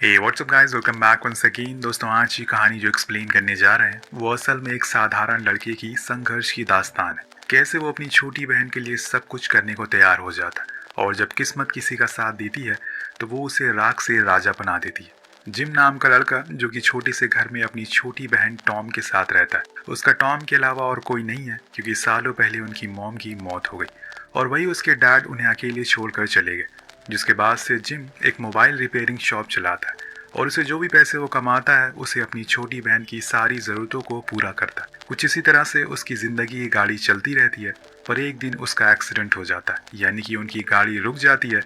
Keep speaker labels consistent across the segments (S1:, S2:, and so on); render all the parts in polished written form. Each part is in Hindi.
S1: हे what's up guys, welcome back once again. दोस्तों, आज की कहानी जो एक्सप्लेन करने जा रहे हैं वो असल में एक साधारण लड़के की संघर्ष की दास्तान है। कैसे वो अपनी छोटी बहन के लिए सब कुछ करने को तैयार हो जाता है और जब किस्मत किसी का साथ देती है तो वो उसे राख से राजा बना देती है। जिम नाम का लड़का जो कि छोटे से घर में अपनी छोटी बहन टॉम के साथ रहता है। उसका टॉम के अलावा और कोई नहीं है क्योंकि सालों पहले उनकी मॉम की मौत हो गई और वही उसके डैड उन्हें अकेले छोड़कर चले गए। जिसके बाद से जिम एक मोबाइल रिपेयरिंग शॉप चलाता है और उसे जो भी पैसे वो कमाता है उसे अपनी छोटी बहन की सारी ज़रूरतों को पूरा करता है। कुछ इसी तरह से उसकी ज़िंदगी की गाड़ी चलती रहती है। पर एक दिन उसका एक्सीडेंट हो जाता है, यानी कि उनकी गाड़ी रुक जाती है।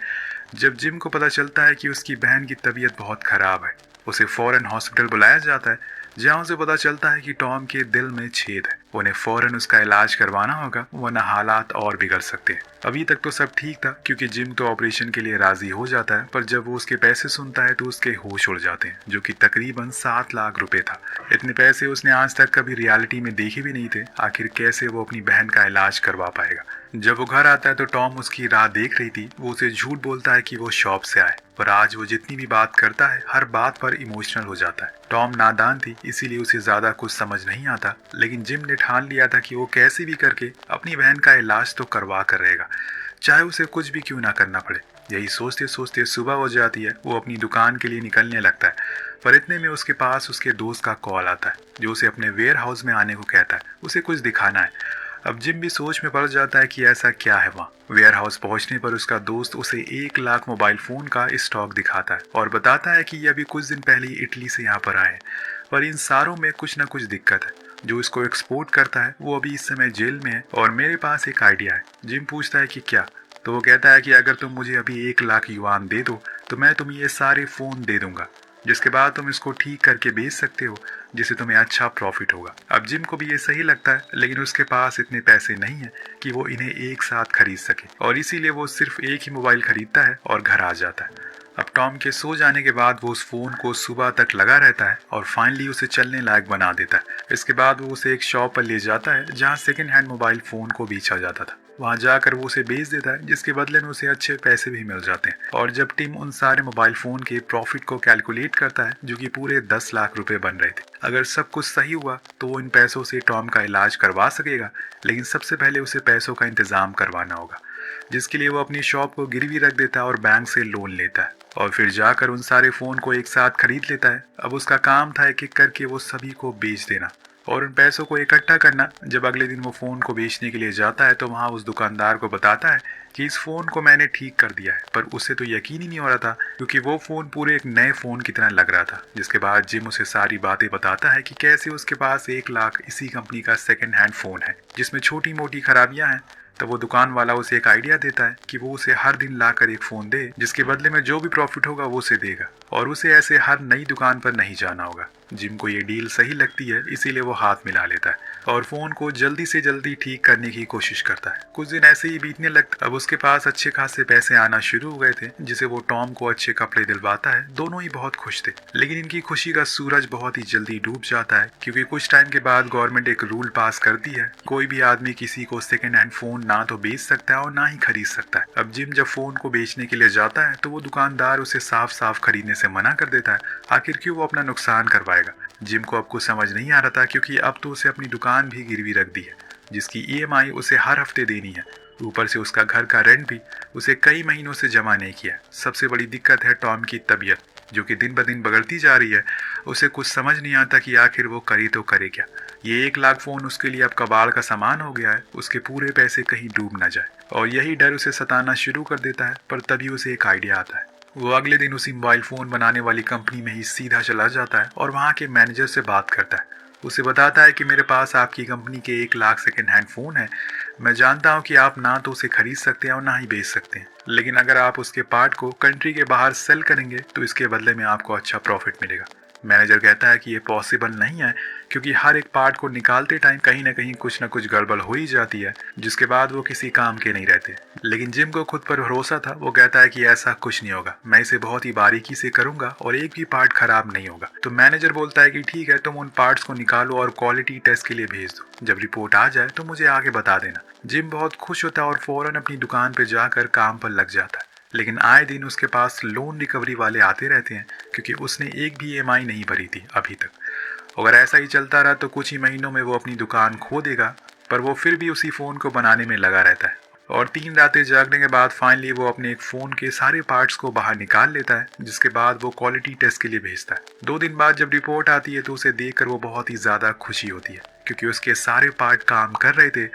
S1: जब जिम को पता चलता है कि उसकी बहन की तबीयत बहुत ख़राब है, उसे फ़ौरन हॉस्पिटल बुलाया जाता है, जहाँ उसे पता चलता है कि टॉम के दिल में छेद है। उन्हें फ़ौरन उसका इलाज करवाना होगा वरना हालात और बिगड़ सकते हैं। अभी तक तो सब ठीक था क्योंकि जिम तो ऑपरेशन के लिए राजी हो जाता है, पर जब वो उसके पैसे सुनता है तो उसके होश उड़ जाते हैं, जो कि तकरीबन 7 लाख रुपए था। इतने पैसे उसने आज तक कभी रियलिटी में देखे भी नहीं थे। आखिर कैसे वो अपनी बहन का इलाज करवा पाएगा। जब वो घर आता है तो टॉम उसकी राह देख रही थी। वो उसे झूठ बोलता है कि वो शॉप से आए, पर आज वो जितनी भी बात करता है हर बात पर इमोशनल हो जाता है। टॉम नादान थी, इसीलिए उसे ज्यादा कुछ समझ नहीं आता, लेकिन जिम ने ठान लिया था कि वो कैसे भी करके अपनी बहन का इलाज तो करवा कर रहेगा, चाहे उसे कुछ भी क्यों ना करना पड़े। यही सोचते सोचते सुबह हो जाती है। वो अपनी दुकान के लिए निकलने लगता है, पर इतने में उसके पास उसके दोस्त का कॉल आता है जो उसे अपने वेयर हाउस में आने को कहता है। उसे कुछ दिखाना है। अब जिम भी सोच में पड़ जाता है कि ऐसा क्या है वहाँ। वेयर हाउस पहुंचने पर उसका दोस्त उसे 1 लाख मोबाइल फोन का स्टॉक दिखाता है और बताता है कि ये अभी कुछ दिन पहले ही इटली से यहाँ पर आए हैं, पर इन सारों में कुछ ना कुछ दिक्कत है। जो इसको एक्सपोर्ट करता है वो अभी इस समय जेल में है और मेरे पास एक आइडिया है। जिम पूछता है कि क्या, तो वो कहता है कि अगर तुम मुझे अभी 1 लाख युआन दे दो तो मैं तुम्हें ये सारे फोन दे दूंगा, जिसके बाद तुम इसको ठीक करके बेच सकते हो, जिससे तुम्हें अच्छा प्रॉफिट होगा। अब जिम को भी ये सही लगता है, लेकिन उसके पास इतने पैसे नहीं है कि वो इन्हें एक साथ खरीद सके और इसीलिए वो सिर्फ एक ही मोबाइल खरीदता है और घर आ जाता है। अब टॉम के सो जाने के बाद वो उस फोन को सुबह तक लगा रहता है और फाइनली उसे चलने लायक बना देता है। इसके बाद वो उसे एक शॉप पर ले जाता है जहाँ सेकेंड हैंड मोबाइल फोन को बेचा जाता था। वहां जाकर वो उसे बेच देता है, जिसके बदले में उसे अच्छे पैसे भी मिल जाते हैं। और जब टीम उन सारे मोबाइल फोन के प्रॉफिट को कैलकुलेट करता है, जो कि पूरे 10 लाख रुपए बन रहे थे, अगर सब कुछ सही हुआ तो वो इन पैसों से टॉम का इलाज करवा सकेगा, लेकिन सबसे पहले उसे पैसों का इंतजाम करवाना होगा, जिसके लिए वो अपनी शॉप को गिरवी रख देता है और बैंक से लोन लेता है और फिर जाकर उन सारे फोन को एक साथ खरीद लेता है। अब उसका काम था एक एक करके वो सभी को बेच देना और उन पैसों को इकट्ठा करना। जब अगले दिन वो फोन को बेचने के लिए जाता है तो वहां उस दुकानदार को बताता है कि इस फोन को मैंने ठीक कर दिया है, पर उसे तो यकीन ही नहीं हो रहा था क्योंकि वो फोन पूरे एक नए फोन की तरह लग रहा था। जिसके बाद जिम उसे सारी बातें बताता है कि कैसे उसके पास 1 लाख इसी कंपनी का सेकेंड हैंड फोन है जिसमें छोटी मोटी खराबियां हैं। तब वो दुकान वाला उसे एक आइडिया देता है कि वो उसे हर दिन लाकर एक फोन दे, जिसके बदले में जो भी प्रॉफिट होगा वो उसे देगा और उसे ऐसे हर नई दुकान पर नहीं जाना होगा। जिम को ये डील सही लगती है, इसीलिए वो हाथ मिला लेता है और फोन को जल्दी से जल्दी ठीक करने की कोशिश करता है। कुछ दिन ऐसे ही बीतने लगते। अब उसके पास अच्छे खासे पैसे आना शुरू हो गए थे, जिसे वो टॉम को अच्छे कपड़े दिलवाता है। दोनों ही बहुत खुश थे, लेकिन इनकी खुशी का सूरज बहुत ही जल्दी डूब जाता है क्योंकि कुछ टाइम के बाद गवर्नमेंट एक रूल पास करती है, कोई भी आदमी किसी को सेकेंड हैंड फोन ना तो बेच सकता है और ना ही खरीद सकता है। अब जिम जब फोन को बेचने के लिए जाता है तो वो दुकानदार उसे साफ साफ खरीदने से मना कर देता है। आखिर क्यों वो अपना नुकसान करवाएगा। जिम को अब कुछ समझ नहीं आ रहा था क्योंकि अब तो उसे अपनी दुकान भी गिरवी रख दी है, जिसकी ईएमआई उसे हर हफ्ते देनी है। ऊपर से उसका घर का रेंट भी उसे कई महीनों से जमा नहीं किया। सबसे बड़ी दिक्कत है टॉम की तबीयत, जो कि दिन ब दिन बिगड़ती जा रही है। उसे कुछ समझ नहीं आता कि आखिर वो करे तो करे क्या। ये 1 लाख फोन उसके लिए अब कबाड़ का सामान हो गया है, उसके पूरे पैसे कहीं डूब न जाए और यही डर उसे सताना शुरू कर देता है। पर तभी उसे एक आइडिया आता है। वो अगले दिन उसी मोबाइल फोन बनाने वाली कंपनी में ही सीधा चला जाता है और वहाँ के मैनेजर से बात करता है। उसे बताता है कि मेरे पास आपकी कंपनी के 1 लाख सेकेंड हैंड फोन है। मैं जानता हूँ कि आप ना तो उसे खरीद सकते हैं और ना ही बेच सकते हैं, लेकिन अगर आप उसके पार्ट को कंट्री के बाहर सेल करेंगे तो इसके बदले में आपको अच्छा प्रॉफिट मिलेगा। मैनेजर कहता है कि ये पॉसिबल नहीं है क्योंकि हर एक पार्ट को निकालते टाइम कहीं ना कुछ गड़बड़ हो ही जाती है, जिसके बाद वो किसी काम के नहीं रहते। लेकिन जिम को खुद पर भरोसा था। वो कहता है कि ऐसा कुछ नहीं होगा, मैं इसे बहुत ही बारीकी से करूंगा और एक भी पार्ट खराब नहीं होगा। तो मैनेजर बोलता है कि ठीक है, तुम उन पार्ट्स को निकालो और क्वालिटी टेस्ट के लिए भेज दो। जब रिपोर्ट आ जाए तो मुझे आगे बता देना। जिम बहुत खुश होता है और फौरन अपनी दुकान पर जाकर काम पर लग जाता है। लेकिन आए दिन उसके पास लोन रिकवरी वाले आते रहते हैं क्योंकि उसने एक भी ईएमआई नहीं भरी थी अभी तक। अगर ऐसा ही चलता रहा तो कुछ ही महीनों में वो अपनी दुकान खो देगा, पर वो फिर भी उसी फ़ोन को बनाने में लगा रहता है। और 3 रातें जागने के बाद फाइनली वो अपने एक फ़ोन के सारे पार्ट्स को बाहर निकाल लेता है, जिसके बाद वो क्वालिटी टेस्ट के लिए भेजता है। 2 दिन बाद जब रिपोर्ट आती है तो उसे देखकर वो बहुत ही ज़्यादा खुशी होती है क्योंकि उसके सारे पार्ट काम कर रहे थे।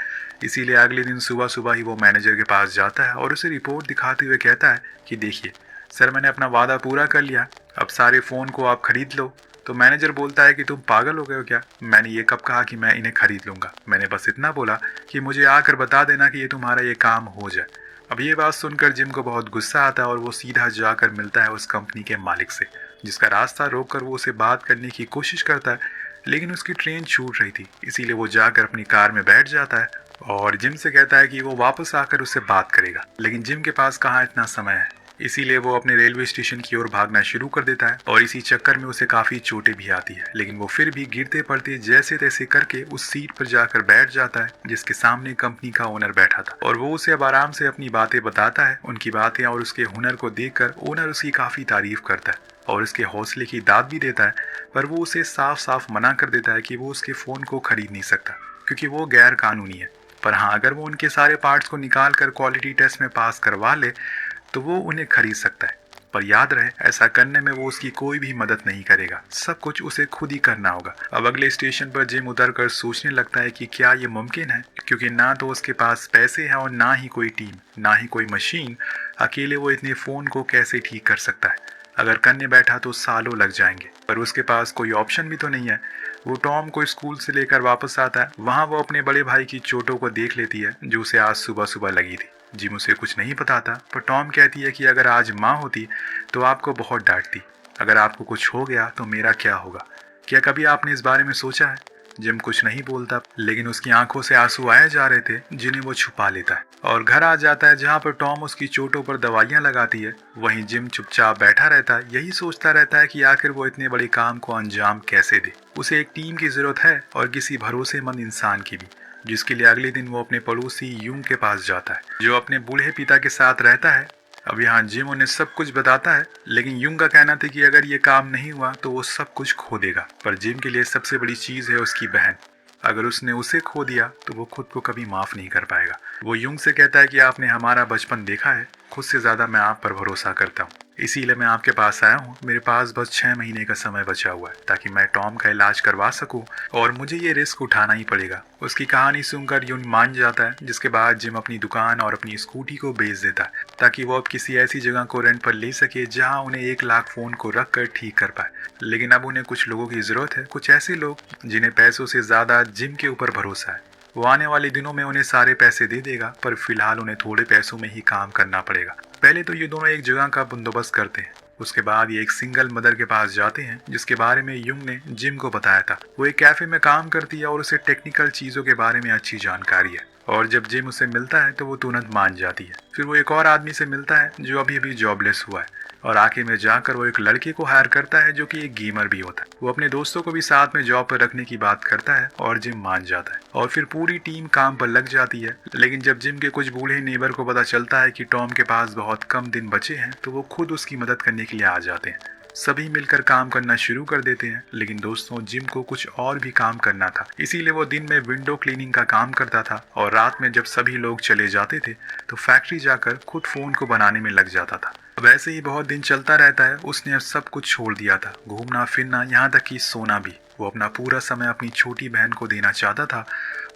S1: इसीलिए अगले दिन सुबह सुबह ही वो मैनेजर के पास जाता है और उसे रिपोर्ट दिखाते हुए कहता है कि देखिए सर, मैंने अपना वादा पूरा कर लिया, अब सारे फ़ोन को आप खरीद लो। तो मैनेजर बोलता है कि तुम पागल हो गए हो क्या? मैंने ये कब कहा कि मैं इन्हें खरीद लूंगा? मैंने बस इतना बोला कि मुझे आकर बता देना कि ये तुम्हारा ये काम हो जाए। अब ये बात सुनकर जिम को बहुत गुस्सा आता है और वो सीधा जाकर मिलता है उस कंपनी के मालिक से, जिसका रास्ता रोककर वो उसे बात करने की कोशिश करता है, लेकिन उसकी ट्रेन छूट रही थी। इसीलिए वो जाकर अपनी कार में बैठ जाता है और जिम से कहता है कि वो वापस आकर उससे बात करेगा, लेकिन जिम के पास कहाँ इतना समय है। इसीलिए वो अपने रेलवे स्टेशन की ओर भागना शुरू कर देता है और इसी चक्कर में उसे काफी चोटें भी आती है, लेकिन वो फिर भी गिरते पड़ते जैसे तैसे करके उस सीट पर जाकर बैठ जाता है जिसके सामने कंपनी का ओनर बैठा था। और वो उसे अब आराम से अपनी बातें बताता है। उनकी बातें और उसके हुनर को देखकर ओनर उसकी काफी तारीफ करता है और उसके हौसले की दाद भी देता है, पर वो उसे साफ साफ मना कर देता है कि वो उसके फोन को खरीद नहीं सकता क्योंकि वो गैर कानूनी है। पर हाँ, अगर वो उनके सारे पार्ट्स को निकाल कर क्वालिटी टेस्ट में पास करवा ले तो वो उन्हें खरीद सकता है। पर याद रहे, ऐसा करने में वो उसकी कोई भी मदद नहीं करेगा, सब कुछ उसे खुद ही करना होगा। अब अगले स्टेशन पर जिम उतर कर सोचने लगता है कि क्या ये मुमकिन है, क्योंकि ना तो उसके पास पैसे हैं और ना ही कोई टीम, ना ही कोई मशीन। अकेले वो इतने फ़ोन को कैसे ठीक कर सकता है? अगर करने बैठा तो सालों लग जाएंगे, पर उसके पास कोई ऑप्शन भी तो नहीं है। वो टॉम को स्कूल से लेकर वापस आता है। वहाँ वो अपने बड़े भाई की चोटों को देख लेती है जो उसे आज सुबह सुबह लगी थी। जिम उसे कुछ नहीं बताता, पर टॉम कहती है कि अगर आज माँ होती तो आपको बहुत डांटती। अगर आपको कुछ हो गया तो मेरा क्या होगा? क्या कभी आपने इस बारे में सोचा है? जिम कुछ नहीं बोलता, लेकिन उसकी आंखों से आंसू आए जा रहे थे जिन्हें वो छुपा लेता है और घर आ जाता है जहाँ पर टॉम उसकी चोटों पर दवाइयाँ लगाती है। वहीं जिम चुपचाप बैठा रहता है, यही सोचता रहता है कि आखिर वो इतने बड़े काम को अंजाम कैसे दे। उसे एक टीम की जरूरत है और किसी भरोसेमंद इंसान की भी, जिसके लिए अगले दिन वो अपने पड़ोसी यूंग के पास जाता है जो अपने बूढ़े पिता के साथ रहता है। अब यहाँ जिम उन्हें सब कुछ बताता है, लेकिन यूंग का कहना था कि अगर ये काम नहीं हुआ तो वो सब कुछ खो देगा। पर जिम के लिए सबसे बड़ी चीज है उसकी बहन। अगर उसने उसे खो दिया तो वो खुद को कभी माफ नहीं कर पाएगा। वो यूंग से कहता है कि आपने हमारा बचपन देखा है, खुद से ज्यादा मैं आप पर भरोसा करता हूँ, इसीलिए मैं आपके पास आया हूँ। मेरे पास बस 6 महीने का समय बचा हुआ है ताकि मैं टॉम का इलाज करवा सकूं और मुझे ये रिस्क उठाना ही पड़ेगा। उसकी कहानी सुनकर यून मान जाता है, जिसके बाद जिम अपनी दुकान और अपनी स्कूटी को बेच देता है ताकि वो अब किसी ऐसी जगह को रेंट पर ले सके जहाँ उन्हें 1 लाख फ़ोन को रख कर ठीक कर पाए। लेकिन अब उन्हें कुछ लोगों की ज़रूरत है, कुछ ऐसे लोग जिन्हें पैसों से ज़्यादा जिम के ऊपर भरोसा है। वो आने वाले दिनों में उन्हें सारे पैसे दे देगा, पर फिलहाल उन्हें थोड़े पैसों में ही काम करना पड़ेगा। पहले तो ये दोनों एक जगह का बंदोबस्त करते हैं, उसके बाद ये एक सिंगल मदर के पास जाते हैं जिसके बारे में युंग ने जिम को बताया था। वो एक कैफे में काम करती है और उसे टेक्निकल चीजों के बारे में अच्छी जानकारी है, और जब जिम उसे मिलता है तो वो तुरंत मान जाती है। फिर वो एक और आदमी से मिलता है जो अभी अभी जॉबलेस हुआ है, और आखिर में जाकर वो एक लड़के को हायर करता है जो कि एक गेमर भी होता है। वो अपने दोस्तों को भी साथ में जॉब पर रखने की बात करता है और जिम मान जाता है और फिर पूरी टीम काम पर लग जाती है। लेकिन जब जिम के कुछ बूढ़े नेबर को पता चलता है कि टॉम के पास बहुत कम दिन बचे हैं तो वो खुद उसकी मदद करने के लिए आ जाते हैं। सभी मिलकर काम करना शुरू कर देते हैं, लेकिन दोस्तों जिम को कुछ और भी काम करना था, इसीलिए वो दिन में विंडो क्लीनिंग का काम करता था और रात में जब सभी लोग चले जाते थे तो फैक्ट्री जाकर खुद फोन को बनाने में लग जाता था। वैसे ही बहुत दिन चलता रहता है। उसने अब सब कुछ छोड़ दिया था, घूमना फिरना, यहाँ तक कि सोना भी। वो अपना पूरा समय अपनी छोटी बहन को देना चाहता था।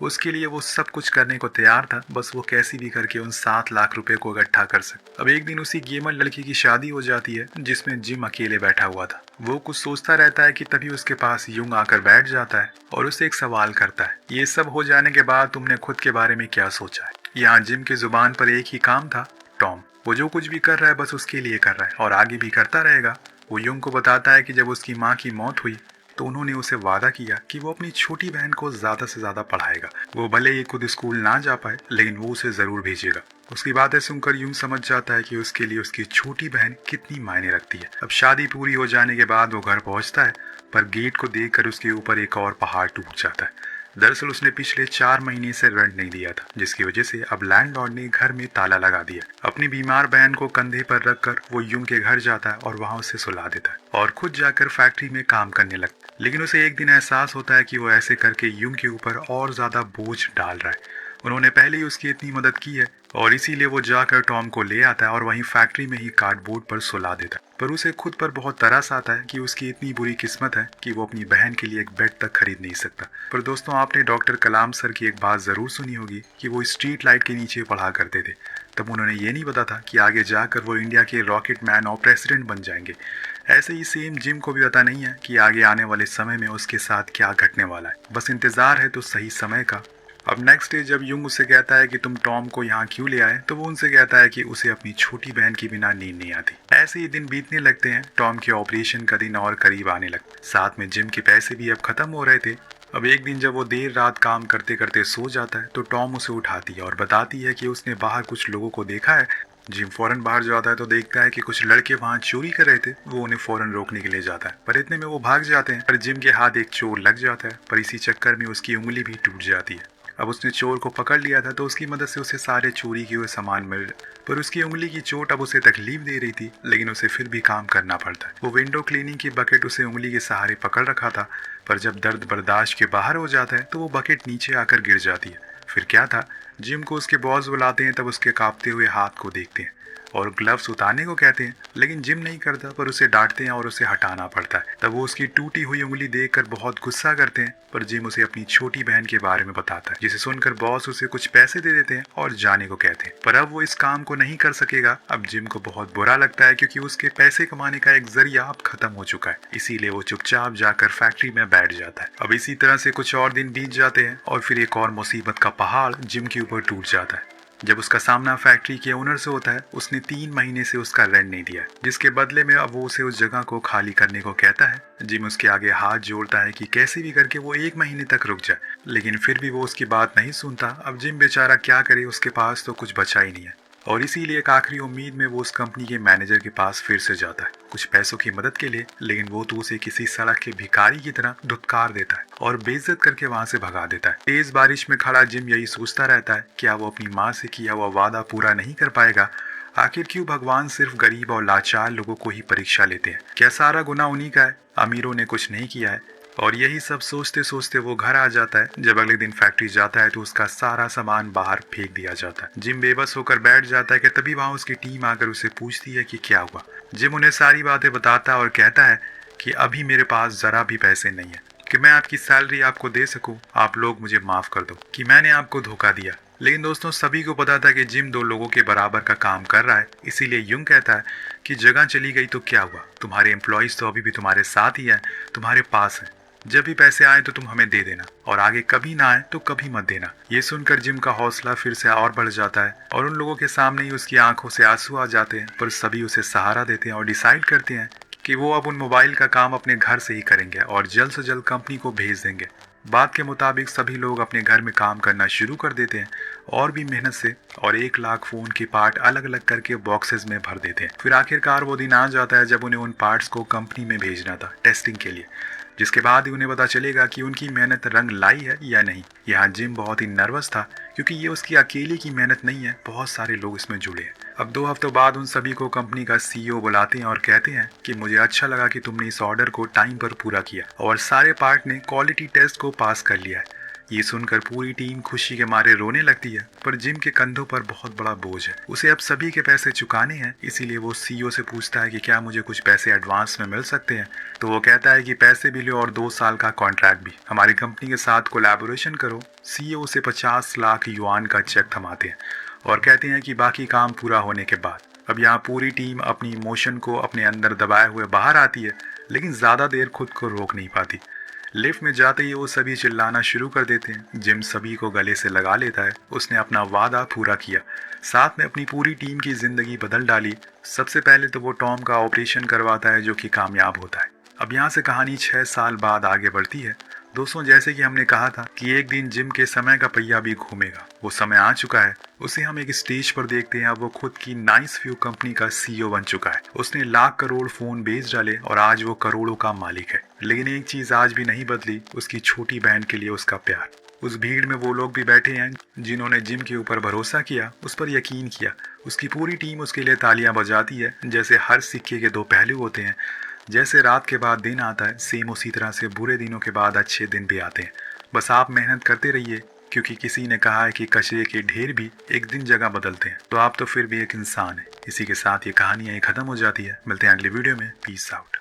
S1: उसके लिए वो सब कुछ करने को तैयार था, बस वो कैसी भी करके उन 7 लाख रुपए को इकट्ठा कर सके। अब एक दिन उसी गेमर लड़की की शादी हो जाती है जिसमें जिम अकेले बैठा हुआ था। वो कुछ सोचता रहता है कि तभी उसके पास युंग आकर बैठ जाता है और उसे एक सवाल करता है, ये सब हो जाने के बाद तुमने खुद के बारे में क्या सोचा है? यहाँ जिम की जुबान पर एक ही काम था, टॉम। वो जो कुछ भी कर रहा है बस उसके लिए कर रहा है और आगे भी करता रहेगा। वो युंग को बताता है कि जब उसकी माँ की मौत हुई तो उन्होंने उसे वादा किया कि वो अपनी छोटी बहन को ज्यादा से ज्यादा पढ़ाएगा। वो भले ही खुद स्कूल ना जा पाए, लेकिन वो उसे जरूर भेजेगा। उसकी बातें सुनकर युंग समझ जाता है कि उसके लिए उसकी छोटी बहन कितनी मायने रखती है। अब शादी पूरी हो जाने के बाद वो घर पहुंचता है, पर गेट को देखकर उसके ऊपर एक और पहाड़ टूट जाता है। दरअसल उसने पिछले 4 महीने से रेंट नहीं दिया था, जिसकी वजह से अब लैंडलॉर्ड ने घर में ताला लगा दिया। अपनी बीमार बहन को कंधे पर रखकर वो युंग के घर जाता है और वहाँ उसे सुला देता है और खुद जाकर फैक्ट्री में काम करने लगता है। लेकिन उसे एक दिन एहसास होता है कि वो ऐसे करके युंग के ऊपर और ज्यादा बोझ डाल रहा है। उन्होंने पहले ही उसकी इतनी मदद की है और इसीलिए वो जाकर टॉम को ले आता है और वहीं फैक्ट्री में ही कार्डबोर्ड पर सुला देता है। पर उसे खुद पर बहुत तरस आता है कि उसकी इतनी बुरी किस्मत है कि वो अपनी बहन के लिए एक बेड तक खरीद नहीं सकता। पर दोस्तों, आपने डॉक्टर कलाम सर की एक बात जरूर सुनी होगी कि वो स्ट्रीट लाइट के नीचे पढ़ा करते थे। तब उन्होंने ये नहीं पता था कि आगे जाकर वो इंडिया के रॉकेट मैन और प्रेसिडेंट बन जाएंगे। ऐसे ही सेम जिम को भी पता नहीं है कि आगे आने वाले समय में उसके साथ क्या घटने वाला है। बस इंतजार है तो सही समय का। अब नेक्स्ट डे जब युंग उसे कहता है कि तुम टॉम को यहाँ क्यों ले आए, तो वो उनसे कहता है कि उसे अपनी छोटी बहन के बिना नींद नहीं आती। ऐसे ही दिन बीतने लगते हैं। टॉम के ऑपरेशन का दिन और करीब आने लगता। साथ में जिम के पैसे भी अब खत्म हो रहे थे। अब एक दिन जब वो देर रात काम करते करते सो जाता है तो टॉम उसे उठाती है और बताती है कि उसने बाहर कुछ लोगों को देखा है। जिम फौरन बाहर जाता है तो देखता है कि कुछ लड़के वहाँ चोरी कर रहे थे। वो उन्हें फौरन रोकने के लिए जाता है, पर इतने में वो भाग जाते हैं। पर जिम के हाथ एक चोर लग जाता है, पर इसी चक्कर में उसकी उंगली भी टूट जाती है। अब उसने चोर को पकड़ लिया था तो उसकी मदद से उसे सारे चोरी किए हुए सामान मिल रहे, पर उसकी उंगली की चोट अब उसे तकलीफ दे रही थी, लेकिन उसे फिर भी काम करना पड़ता है। वो विंडो क्लीनिंग की बकेट उसे उंगली के सहारे पकड़ रखा था, पर जब दर्द बर्दाश्त के बाहर हो जाता है तो वो बकेट नीचे आकर गिर जाती है। फिर क्या था, जिम को उसके बॉस बुलाते हैं, तब उसके कांपते हुए हाथ को देखते हैं और ग्लव्स उतारने को कहते हैं, लेकिन जिम नहीं करता, पर उसे डांटते हैं और उसे हटाना पड़ता है। तब वो उसकी टूटी हुई उंगली देखकर बहुत गुस्सा करते हैं, पर जिम उसे अपनी छोटी बहन के बारे में बताता है, जिसे सुनकर बॉस उसे कुछ पैसे दे देते हैं और जाने को कहते हैं। पर अब वो इस काम को नहीं कर सकेगा। अब जिम को बहुत बुरा लगता है क्योंकि उसके पैसे कमाने का एक जरिया अब खत्म हो चुका है। इसीलिए वो चुपचाप जाकर फैक्ट्री में बैठ जाता है। अब इसी तरह से कुछ और दिन बीत जाते हैं और फिर एक और मुसीबत का पहाड़ जिम के ऊपर टूट जाता है। जब उसका सामना फैक्ट्री के ओनर से होता है, उसने 3 महीने से उसका रेंट नहीं दिया है, जिसके बदले में अब वो उसे उस जगह को खाली करने को कहता है। जिम उसके आगे हाथ जोड़ता है कि कैसे भी करके वो 1 महीने तक रुक जाए, लेकिन फिर भी वो उसकी बात नहीं सुनता। अब जिम बेचारा क्या करे, उसके पास तो कुछ बचा ही नहीं है और इसीलिए एक आखिरी उम्मीद में वो उस कंपनी के मैनेजर के पास फिर से जाता है कुछ पैसों की मदद के लिए, लेकिन वो तो उसे किसी सड़क के भिखारी की तरह धुतकार देता है और बेइज्जत करके वहां से भगा देता है। तेज बारिश में खड़ा जिम यही सोचता रहता है, क्या वो अपनी माँ से किया हुआ वादा पूरा नहीं कर पाएगा? आखिर क्यों भगवान सिर्फ गरीब और लाचार लोगों को ही परीक्षा लेते हैं? क्या सारा गुनाह उन्हीं का है? अमीरों ने कुछ नहीं किया है? और यही सब सोचते सोचते वो घर आ जाता है। जब अगले दिन फैक्ट्री जाता है तो उसका सारा सामान बाहर फेंक दिया जाता है। जिम बेबस होकर बैठ जाता है कि तभी वहाँ उसकी टीम आकर उसे पूछती है कि क्या हुआ। जिम उन्हें सारी बातें बताता है और कहता है कि अभी मेरे पास जरा भी पैसे नहीं है कि मैं आपकी सैलरी आपको दे सकूं। आप लोग मुझे माफ कर दो कि मैंने आपको धोखा दिया। लेकिन दोस्तों, सभी को पता था कि जिम 2 लोगों के बराबर का काम कर रहा है। इसीलिए युंग कहता है कि जगह चली गई तो क्या हुआ, तुम्हारे एम्प्लॉयज तो अभी भी तुम्हारे साथ ही है, तुम्हारे पास है। जब भी पैसे आए तो तुम हमें दे देना और आगे कभी ना आए तो कभी मत देना। ये सुनकर जिम का हौसला फिर से और बढ़ जाता है और उन लोगों के सामने ही उसकी आंखों से आंसू आ जाते हैं। पर सभी उसे सहारा देते हैं और डिसाइड करते हैं कि वो अब उन मोबाइल का काम अपने घर से ही करेंगे और जल्द से जल्द कंपनी को भेज देंगे। बात के मुताबिक सभी लोग अपने घर में काम करना शुरू कर देते हैं और भी मेहनत से, और 1 लाख फोन के पार्ट अलग अलग करके बॉक्सेस में भर देते हैं। फिर आखिरकार वो दिन आ जाता है जब उन्हें उन पार्ट्स को कंपनी में भेजना था टेस्टिंग के लिए, जिसके बाद ही उन्हें पता चलेगा कि उनकी मेहनत रंग लाई है या नहीं। यहाँ जिम बहुत ही नर्वस था क्योंकि ये उसकी अकेले की मेहनत नहीं है, बहुत सारे लोग इसमें जुड़े हैं। अब 2 हफ्तों बाद उन सभी को कंपनी का सीईओ बुलाते हैं और कहते हैं कि मुझे अच्छा लगा कि तुमने इस ऑर्डर को टाइम पर पूरा किया और सारे पार्ट ने क्वालिटी टेस्ट को पास कर लिया है। ये सुनकर पूरी टीम खुशी के मारे रोने लगती है, पर जिम के कंधों पर बहुत बड़ा बोझ है। उसे अब सभी के पैसे चुकाने हैं, इसीलिए वो सीईओ से पूछता है कि क्या मुझे कुछ पैसे एडवांस में मिल सकते हैं। तो वो कहता है कि पैसे भी लो और 2 साल का कॉन्ट्रैक्ट भी, हमारी कंपनी के साथ कोलैबोरेशन करो। सीईओ उसे 50 लाख युआन का चेक थमाते हैं और कहते हैं कि बाकी काम पूरा होने के बाद। अब यहाँ पूरी टीम अपनी इमोशन को अपने अंदर दबाए हुए बाहर आती है, लेकिन ज्यादा देर खुद को रोक नहीं पाती। लिफ्ट में जाते ही वो सभी चिल्लाना शुरू कर देते हैं। जिम सभी को गले से लगा लेता है, उसने अपना वादा पूरा किया, साथ में अपनी पूरी टीम की जिंदगी बदल डाली। सबसे पहले तो वो टॉम का ऑपरेशन करवाता है जो कि कामयाब होता है। अब यहाँ से कहानी 6 साल बाद आगे बढ़ती है। दोस्तों, जैसे कि हमने कहा था कि एक दिन जिम के समय का पहिया भी घूमेगा, वो समय आ चुका है। उसे हम एक स्टेज पर देखते हैं। अब वो खुद की नाइस व्यू कंपनी का सीईओ बन चुका है। उसने लाख करोड़ फोन बेच डाले और आज वो करोड़ों का मालिक है। लेकिन एक चीज आज भी नहीं बदली, उसकी छोटी बहन के लिए उसका प्यार। उस भीड़ में वो लोग भी बैठे हैं जिन्होंने जिम के ऊपर भरोसा किया, उस पर यकीन किया। उसकी पूरी टीम उसके लिए तालियां बजाती है। जैसे हर सिक्के के दो पहलू होते हैं, जैसे रात के बाद दिन आता है, सेम उसी तरह से बुरे दिनों के बाद अच्छे दिन भी आते हैं। बस आप मेहनत करते रहिए, क्योंकि किसी ने कहा है कि कचरे के ढेर भी एक दिन जगह बदलते हैं। तो आप तो फिर भी एक इंसान है। इसी के साथ ये कहानी यहीं खत्म हो जाती है। मिलते हैं अगली वीडियो में। Peace out.